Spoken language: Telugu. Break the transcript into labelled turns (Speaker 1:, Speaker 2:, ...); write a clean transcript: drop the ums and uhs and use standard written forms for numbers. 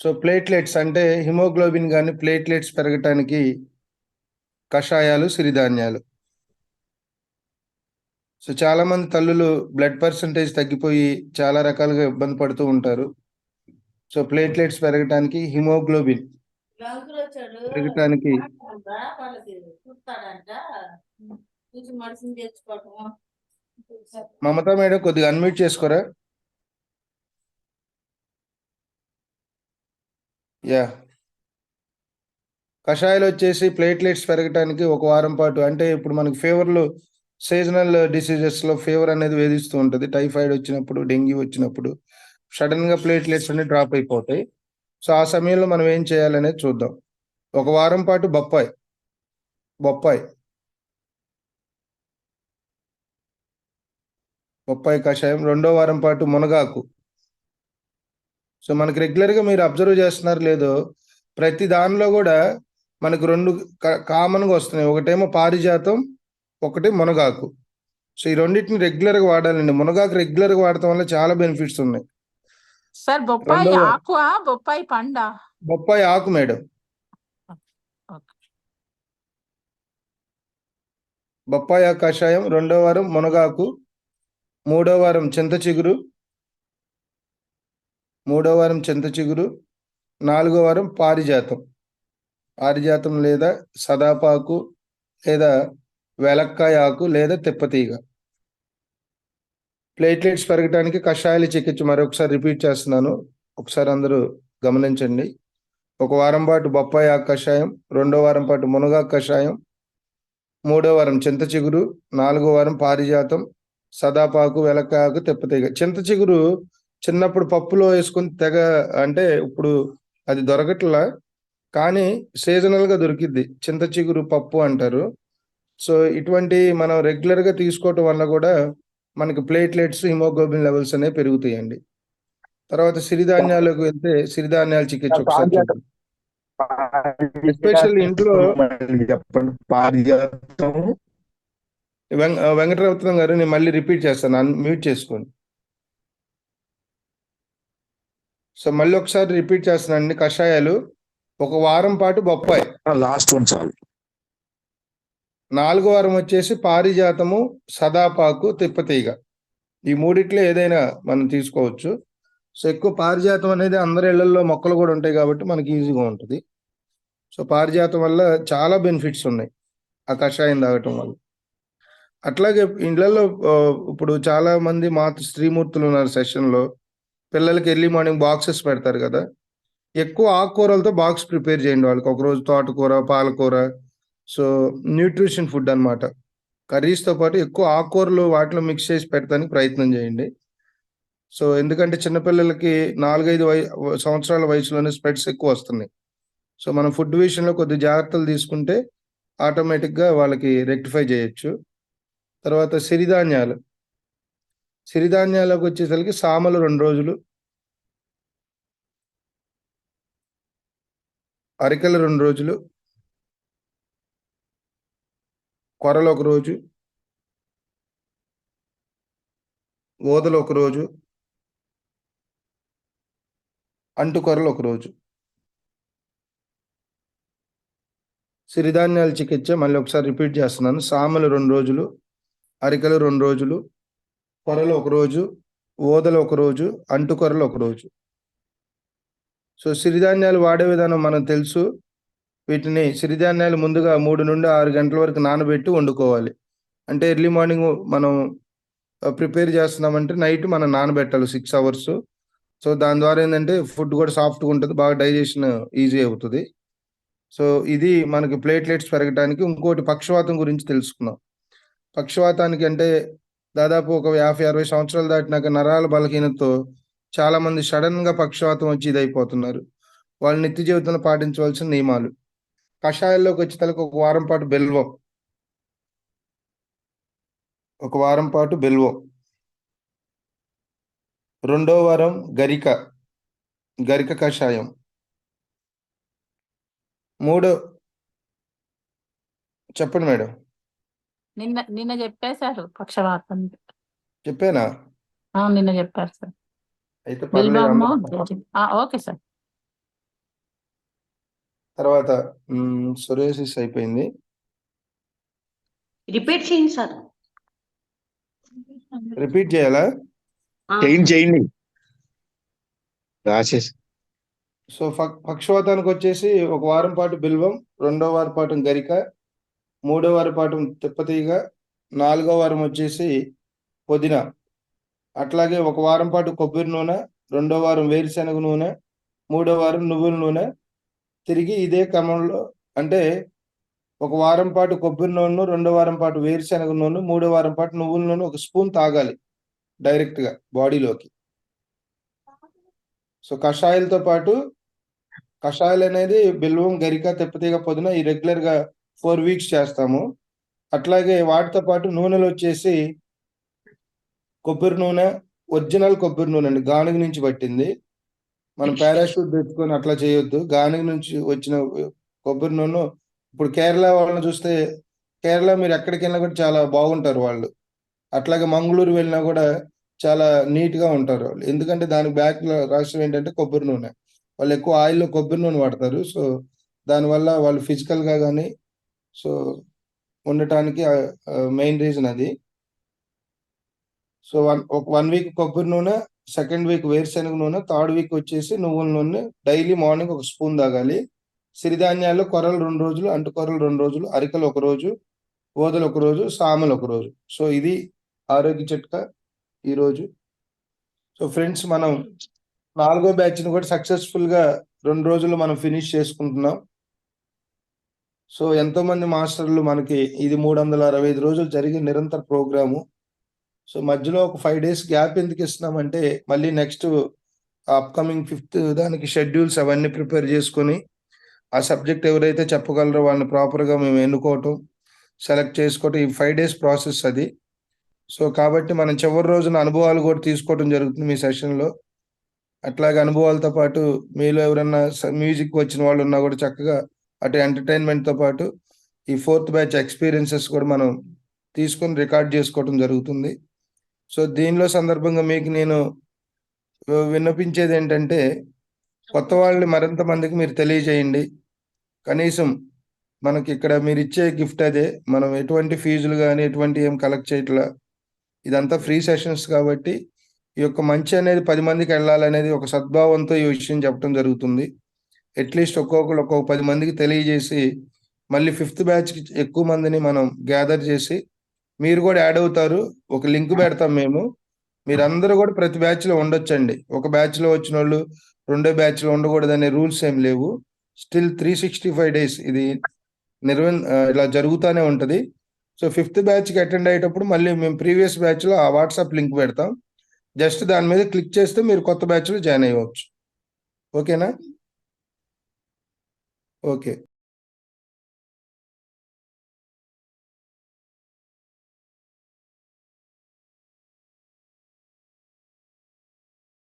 Speaker 1: సో ప్లేట్లెట్స్ అంటే హిమోగ్లోబిన్ కానీ ప్లేట్లెట్స్ పెరగటానికి కషాయాలు, సిరిధాన్యాలు. సో చాలా మంది తల్లులు బ్లడ్ పర్సంటేజ్ తగ్గిపోయి చాలా రకాలుగా ఇబ్బంది పడుతూ ఉంటారు. సో ప్లేట్లెట్స్ పెరగటానికి, హిమోగ్లోబిన్ పెరగటానికి మమతా మేడం కొద్దిగా అన్మ్యూట్ చేసుకోరా. యా, కషాయాలు వచ్చేసి ప్లేట్లెట్స్ పెరగటానికి ఒక వారం పాటు, అంటే ఇప్పుడు మనకి ఫీవర్లు, సీజనల్ డిసీజెస్లో ఫీవర్ అనేది వేధిస్తూ ఉంటుంది. టైఫాయిడ్ వచ్చినప్పుడు, డెంగ్యూ వచ్చినప్పుడు సడన్గా ప్లేట్లెట్స్ అన్ని డ్రాప్ అయిపోతాయి. సో ఆ సమయంలో మనం ఏం చేయాలనేది చూద్దాం. ఒక వారం పాటు బొప్పాయి కషాయం. రెండో వారం పాటు మునగాకు. సో మనకి రెగ్యులర్గా మీరు అబ్జర్వ్ చేస్తున్నారు లేదో, ప్రతి దానిలో కూడా మనకు రెండు కామన్గా వస్తున్నాయి. ఒకటేమో పారిజాతం, ఒకటి మునగాకు. సో ఈ రెండింటిని రెగ్యులర్గా వాడాలండి. మునగాకు రెగ్యులర్గా వాడటం వల్ల చాలా బెనిఫిట్స్ ఉన్నాయి.
Speaker 2: సార్ బొప్పాయి ఆకు, బొప్పాయి పండ?
Speaker 1: బొప్పాయి ఆకు మేడం. బొప్పాయి ఆకు కషాయం రెండో వారం మునగాకు, మూడో వారం చింత చిగురు, నాలుగో వారం పారిజాతం లేదా సదాపాకు లేదా వెలక్కాయ ఆకు లేదా తిప్పతీగ. ప్లేట్లెట్స్ పెరగడానికి కషాయాల చికిత్స మరొకసారి రిపీట్ చేస్తున్నాను, ఒకసారి అందరూ గమనించండి. ఒక వారం పాటు బొప్పాయి ఆకు కషాయం, రెండో వారం పాటు మునగాకు కషాయం, మూడో వారం చింత చిగురు, నాలుగో వారం పారిజాతం, సదాపాకు, వెలక్కాయ ఆకు, తిప్పతీగ. చింత చిగురు చిన్నప్పుడు పప్పులో వేసుకుని అంటే ఇప్పుడు అది దొరకట్లా, కానీ సీజనల్గా దొరికిద్ది. చింత చిగురు పప్పు అంటారు. సో ఇటువంటి మనం రెగ్యులర్గా తీసుకోవటం వల్ల కూడా మనకి ప్లేట్లెట్స్, హిమోగ్లోబిన్ లెవెల్స్ అనేవి పెరుగుతాయండి. తర్వాత సిరిధాన్యాలకు వెళ్తే సిరిధాన్యాల చికిత్స ఒకసారి చూద్దాం. ఎస్పెషల్లీ ఇంట్లో వెంకటరత్నం గారు, నేను మళ్ళీ రిపీట్ చేస్తాను, మ్యూట్ చేసుకోండి. సో మళ్ళీ ఒకసారి రిపీట్ చేస్తున్నానండి. కషాయాలు ఒక వారం పాటు బొప్పాయి,
Speaker 3: లాస్ట్ వన్ చాలు.
Speaker 1: నాలుగో వారం వచ్చేసి పారిజాతము, సదాపాకు, తిప్పతీగ. ఈ మూడిట్లో ఏదైనా మనం తీసుకోవచ్చు. సో ఎక్కువ పారిజాతం అనేది అందరి ఇళ్లలో మొక్కలు కూడా ఉంటాయి కాబట్టి మనకి ఈజీగా ఉంటుంది. సో పారిజాతం వల్ల చాలా బెనిఫిట్స్ ఉన్నాయి ఆ కషాయం తాగటం వల్ల. అట్లాగే ఇండ్లలో ఇప్పుడు చాలా మంది స్త్రీమూర్తులు ఉన్నారు సెషన్లో. పిల్లలకి ఎర్లీ మార్నింగ్ బాక్సెస్ పెడతారు కదా, ఎక్కువ ఆకుకూరలతో బాక్స్ ప్రిపేర్ చేయండి వాళ్ళకి. ఒకరోజు తోటకూర, పాలకూర. సో న్యూట్రిషన్ ఫుడ్ అనమాట. కర్రీస్తో పాటు ఎక్కువ ఆకుకూరలు వాటిలో మిక్స్ చేసి పెట్టడానికి ప్రయత్నం చేయండి. సో ఎందుకంటే చిన్నపిల్లలకి 4-5 సంవత్సరాల వయసులోనే స్పెట్స్ ఎక్కువ వస్తున్నాయి. సో మనం ఫుడ్ విషయంలో కొద్ది జాగ్రత్తలు తీసుకుంటే ఆటోమేటిక్గా వాళ్ళకి రెక్టిఫై చేయొచ్చు. తర్వాత సిరిధాన్యాలకు వచ్చేసరికి సామలు 2 రోజులు, అరికెలు 2 రోజులు, కొరలు 1 రోజు, ఓదలు 1 రోజు, అంటుకొరలు 1 రోజు. సిరిధాన్యాల చికిత్స మళ్ళీ ఒకసారి రిపీట్ చేస్తున్నాను. సామలు 2 రోజులు, అరికెలు 2 రోజులు, కొరలు 1 రోజు, ఓదలు 1 రోజు, అంటుకొరలు 1 రోజు. సో సిరిధాన్యాలు వాడే విధానం మనకు తెలుసు. వీటిని సిరిధాన్యాలు ముందుగా 3 నుండి 6 గంటల వరకు నానబెట్టి వండుకోవాలి. అంటే ఎర్లీ మార్నింగ్ మనం ప్రిపేర్ చేస్తున్నామంటే నైట్ మనం నానబెట్టాలి 6 అవర్స్. సో దాని ద్వారా ఏంటంటే ఫుడ్ కూడా సాఫ్ట్గా ఉంటుంది, బాగా డైజెషన్ ఈజీ అవుతుంది. సో ఇది మనకి ప్లేట్లెట్స్ పెరగడానికి. ఇంకోటి పక్షవాతం గురించి తెలుసుకుందాం. పక్షవాతానికి అంటే దాదాపు ఒక 50-60 సంవత్సరాలు దాటినాక నరాల బలహీనతతో చాలా మంది సడన్గా పక్షవాతం వచ్చి ఇదైపోతున్నారు. వాళ్ళు నిత్య జీవితంలో పాటించవలసిన నియమాలు. కషాయాల్లోకి వచ్చేసరికి ఒక వారం పాటు బెల్వం, రెండో వారం గరిక కషాయం, చెప్పండి మేడం.
Speaker 2: నిన్న చెప్పేశారు పక్షవాతం.
Speaker 1: చెప్పానా?
Speaker 2: నిన్న చెప్పారు సార్.
Speaker 1: అయితే
Speaker 2: ఓకే సార్.
Speaker 1: తర్వాత సొరియాసిస్ అయిపోయింది.
Speaker 3: రిపీట్ చేయండి సార్.
Speaker 1: రిపీట్ చేయాలా?
Speaker 4: చేయండి రాసేసి.
Speaker 1: సో పక్షవాతానికి వచ్చేసి ఒక వారం పాటు బిల్వం, 2వ వారం పాటు గరిక, 3వ వారం పాటు తిప్పతీగ, 4వ వారం వచ్చేసి పుదీనా. అట్లాగే ఒక వారం పాటు కొబ్బరి నూనె, 2వ వారం వేరుశనగ నూనె, 3వ వారం నువ్వుల నూనె. తిరిగి ఇదే క్రమంలో అంటే ఒక వారం పాటు కొబ్బరి నూనె, 2వ వారం పాటు వేరుశనగ నూనె, 3వ వారం పాటు నువ్వుల నూనె 1 స్పూన్ తాగాలి డైరెక్ట్ గా బాడీలోకి. సో కషాయాలతో పాటు కషాయాలు అనేది బిల్వం, గరిక, తిప్పతీగ, పుదీనా ఈ రెగ్యులర్ గా 4 వీక్స్ చేస్తాము. అట్లాగే వాటితో పాటు నూనెలు వచ్చేసి కొబ్బరి నూనె, ఒరిజినల్ కొబ్బరి నూనె అండి, గానుగ నుంచి పట్టింది. మనం పారాషూట్ పెట్టుకొని అట్లా చేయొద్దు. గానుగ నుంచి వచ్చిన కొబ్బరి నూనె. ఇప్పుడు కేరళ వాళ్ళని చూస్తే, కేరళ మీరు ఎక్కడికి వెళ్ళినా కూడా చాలా బాగుంటారు వాళ్ళు. అట్లాగే మంగళూరు వెళ్ళినా కూడా చాలా నీట్ గా ఉంటారు వాళ్ళు. ఎందుకంటే దానికి బ్యాక్ రాష్ట్రం ఏంటంటే కొబ్బరి నూనె. వాళ్ళు ఎక్కువ ఆయిల్లో కొబ్బరి నూనె వాడతారు. సో దానివల్ల వాళ్ళు ఫిజికల్ గా కానీ సో ఉండటానికి మెయిన్ రీజన్ అది. సో ఒక 1 వీక్ కొబ్బరి నూనె, సెకండ్ వీక్ వేరుశనగ నూనె, థర్డ్ వీక్ వచ్చేసి నువ్వుల నూనె. డైలీ మార్నింగ్ 1 స్పూన్ తాగాలి. సిరిధాన్యాల్లో కొర్రలు 2 రోజులు, అంటుకొర్రలు 2 రోజులు, అరికలు 1 రోజు, ఓదలు 1 రోజు, సామలు 1 రోజు. సో ఇది ఆరోగ్య చిట్కా ఈరోజు. సో ఫ్రెండ్స్, మనం 4వ బ్యాచ్ని కూడా సక్సెస్ఫుల్ గా 2 రోజుల్లో మనం ఫినిష్ చేసుకుంటున్నాం. సో ఎంతో మంది మాస్టర్లు మనకి ఇది 365 రోజులు జరిగే నిరంతర ప్రోగ్రాము. సో మధ్యలో ఒక 5 days గ్యాప్ ఎందుకు ఇస్తున్నామంటే మళ్ళీ నెక్స్ట్ అప్కమింగ్ 5th దానికి షెడ్యూల్స్ అవన్నీ ప్రిపేర్ చేసుకొని ఆ సబ్జెక్ట్ ఎవరైతే చెప్పగలరో వాళ్ళని ప్రాపర్గా మేము ఎన్నుకోవటం, సెలెక్ట్ చేసుకోవటం, ఈ 5 days ప్రాసెస్ అది. సో కాబట్టి మనం చివరి రోజున అనుభవాలు కూడా తీసుకోవడం జరుగుతుంది మీ సెషన్లో. అట్లాగే అనుభవాలతో పాటు మీలో ఎవరన్నా మ్యూజిక్ వచ్చిన వాళ్ళు ఉన్నా కూడా చక్కగా అటు ఎంటర్టైన్మెంట్తో పాటు ఈ 4th బ్యాచ్ ఎక్స్పీరియన్సెస్ కూడా మనం తీసుకొని రికార్డ్ చేసుకోవడం జరుగుతుంది. సో దీనిలో సందర్భంగా మీకు నేను విన్నపించేది ఏంటంటే, కొత్త వాళ్ళని మరింత మందికి మీరు తెలియజేయండి. కనీసం మనకి ఇక్కడ మీరు ఇచ్చే గిఫ్ట్ అదే. మనం ఎటువంటి ఫీజులు కానీ ఎటువంటి ఏం కలెక్ట్ చేయట్లా. ఇదంతా ఫ్రీ సెషన్స్ కాబట్టి ఈ యొక్క మంచి అనేది 10 మందికి వెళ్ళాలనేది ఒక సద్భావంతో ఈ విషయం చెప్పడం జరుగుతుంది. అట్లీస్ట్ ఒక్కొక్కరు ఒక్కొక్క 10 మందికి తెలియజేసి మళ్ళీ 5th బ్యాచ్కి ఎక్కువ మందిని మనం గ్యాదర్ చేసి మీరు కూడా యాడ్ అవుతారు. ఒక లింక్ పెడతాం మేము. మీరందరూ కూడా ప్రతి బ్యాచ్లో ఉండొచ్చండి. ఒక బ్యాచ్లో వచ్చిన వాళ్ళు 2వ బ్యాచ్లో ఉండకూడదనే రూల్స్ ఏం లేవు. స్టిల్ 365 days ఇది ఇలా జరుగుతూనే ఉంటుంది. సో 5th బ్యాచ్కి అటెండ్ అయ్యేటప్పుడు మళ్ళీ మేము ప్రీవియస్ బ్యాచ్లో ఆ వాట్సాప్ లింక్ పెడతాం. జస్ట్ దాని మీద క్లిక్ చేస్తే మీరు కొత్త బ్యాచ్లో జాయిన్ అయ్యవచ్చు. ఓకేనా? ఓకే.